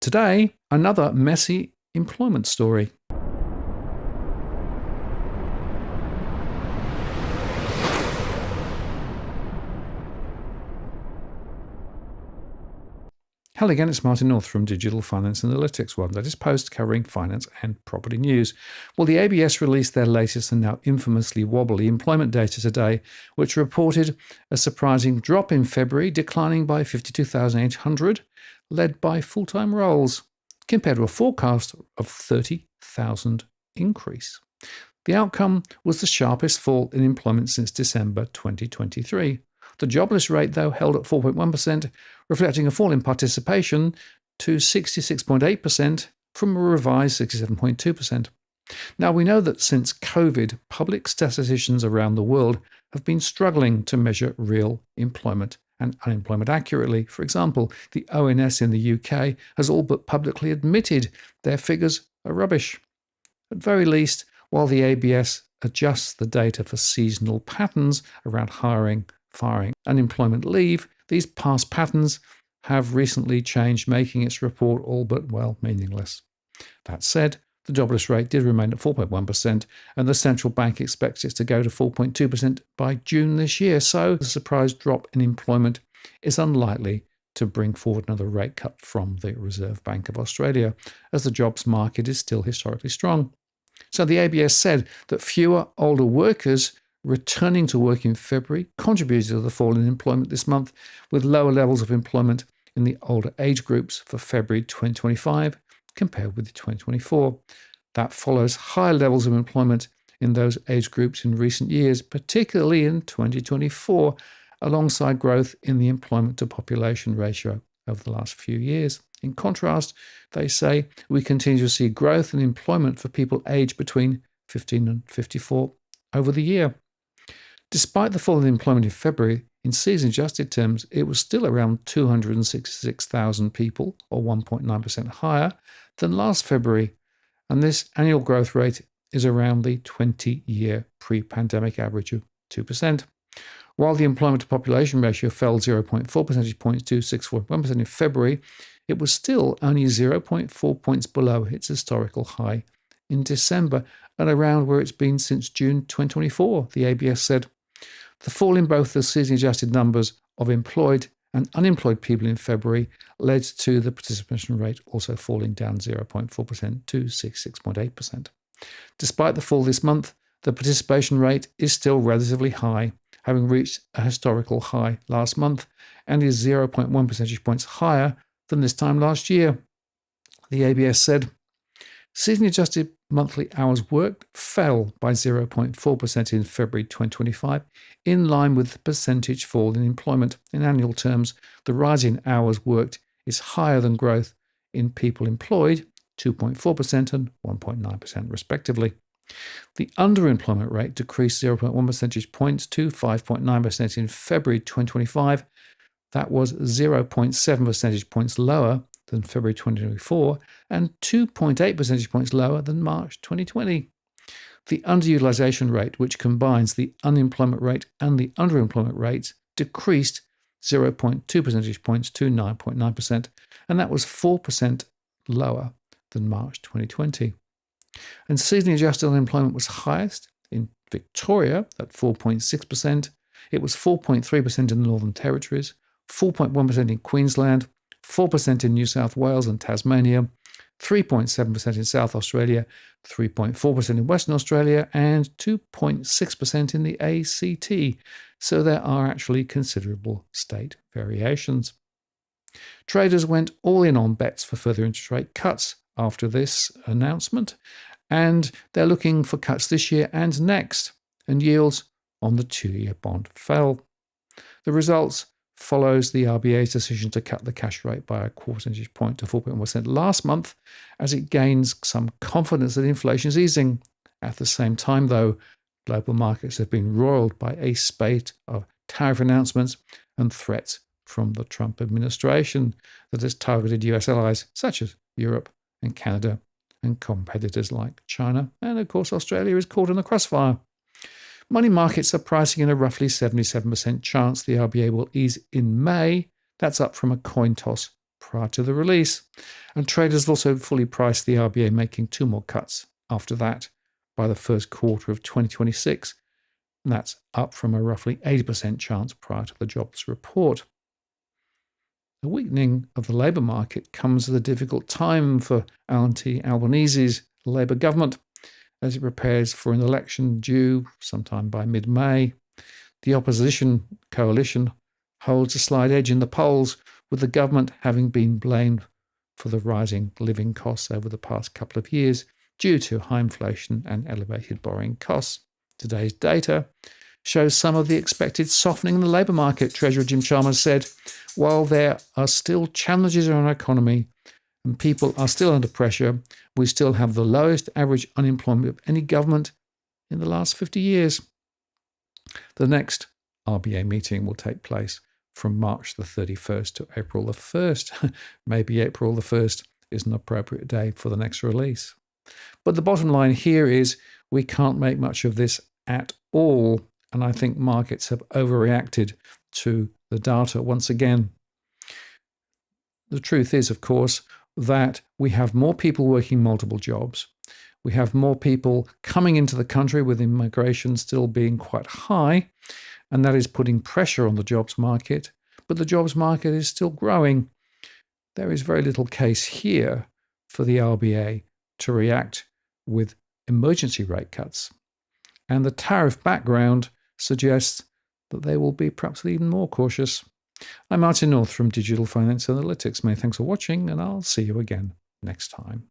Today, another messy employment story. Hello again, it's Martin North from Digital Finance Analytics, one that is post covering finance and property news. Well, the ABS released their latest and now infamously wobbly employment data today, which reported a surprising drop in February, declining by 52,800, led by full-time roles, compared to a forecast of 30,000 increase. The outcome was the sharpest fall in employment since December 2023. The jobless rate, though, held at 4.1%, reflecting a fall in participation to 66.8% from a revised 67.2%. Now, we know that since COVID, public statisticians around the world have been struggling to measure real employment and unemployment accurately. For example, the ONS in the UK has all but publicly admitted their figures are rubbish. At very least, while the ABS adjusts the data for seasonal patterns around hiring, firing, and employment leave, these past patterns have recently changed, making its report all but, meaningless. That said, the jobless rate did remain at 4.1%, and the central bank expects it to go to 4.2% by June this year, so the surprise drop in employment is unlikely to bring forward another rate cut from the Reserve Bank of Australia, as the jobs market is still historically strong. So the ABS said that fewer older workers returning to work in February contributed to the fall in employment this month, with lower levels of employment in the older age groups for February 2025 compared with 2024. That follows higher levels of employment in those age groups in recent years, particularly in 2024, alongside growth in the employment to population ratio over the last few years. In contrast, they say we continue to see growth in employment for people aged between 15 and 54 over the year. Despite the fall in employment in February, in season-adjusted terms, it was still around 266,000 people, or 1.9% higher than last February, and this annual growth rate is around the 20-year pre-pandemic average of 2%. While the employment to population ratio fell 0.4 percentage points to 6.1% in February, it was still only 0.4 points below its historical high in December, and around where it's been since June 2024, the ABS said. The fall in both the season-adjusted numbers of employed and unemployed people in February led to the participation rate also falling down 0.4% to 66.8%. Despite the fall this month, the participation rate is still relatively high, having reached a historical high last month, and is 0.1 percentage points higher than this time last year. The ABS said, season-adjusted monthly hours worked fell by 0.4% in February 2025, in line with the percentage fall in employment. In annual terms, the rise in hours worked is higher than growth in people employed, 2.4% and 1.9% respectively. The underemployment rate decreased 0.1 percentage points to 5.9% in February 2025. That was 0.7 percentage points lower than February 2024 and 2.8 percentage points lower than March 2020. The underutilization rate, which combines the unemployment rate and the underemployment rates, decreased 0.2 percentage points to 9.9%, and that was 4% lower than March 2020. And seasonally adjusted unemployment was highest in Victoria at 4.6%. It was 4.3% in the Northern Territories, 4.1% in Queensland, 4% in New South Wales and Tasmania, 3.7% in South Australia, 3.4% in Western Australia, and 2.6% in the ACT. So there are actually considerable state variations. Traders went all in on bets for further interest rate cuts after this announcement, and they're looking for cuts this year and next, and yields on the 2-year bond fell. The results follows the RBA's decision to cut the cash rate by a quarter percentage point to 4.1% last month, as it gains some confidence that inflation is easing. At the same time, though, global markets have been roiled by a spate of tariff announcements and threats from the Trump administration that has targeted US allies such as Europe and Canada and competitors like China. And of course, Australia is caught in the crossfire. Money markets are pricing in a roughly 77% chance the RBA will ease in May. That's up from a coin toss prior to the release. And traders also fully priced the RBA making 2 more cuts after that by the first quarter of 2026. And that's up from a roughly 80% chance prior to the jobs report. The weakening of the labour market comes at a difficult time for Albanese's Labour government as it prepares for an election due sometime by mid-May. The opposition coalition holds a slight edge in the polls, with the government having been blamed for the rising living costs over the past couple of years due to high inflation and elevated borrowing costs. Today's data shows some of the expected softening in the labour market, Treasurer Jim Chalmers said. While there are still challenges in our economy and people are still under pressure, we still have the lowest average unemployment of any government in the last 50 years. The next RBA meeting will take place from March the 31st to April the 1st. Maybe April the 1st is an appropriate day for the next release. But the bottom line here is we can't make much of this at all. And I think markets have overreacted to the data once again. The truth is, of course, that we have more people working multiple jobs. We have more people coming into the country with immigration still being quite high, and that is putting pressure on the jobs market. But the jobs market is still growing. There is very little case here for the RBA to react with emergency rate cuts. And the tariff background suggests that they will be perhaps even more cautious. I'm Martin North from Digital Finance Analytics. Many thanks for watching, and I'll see you again next time.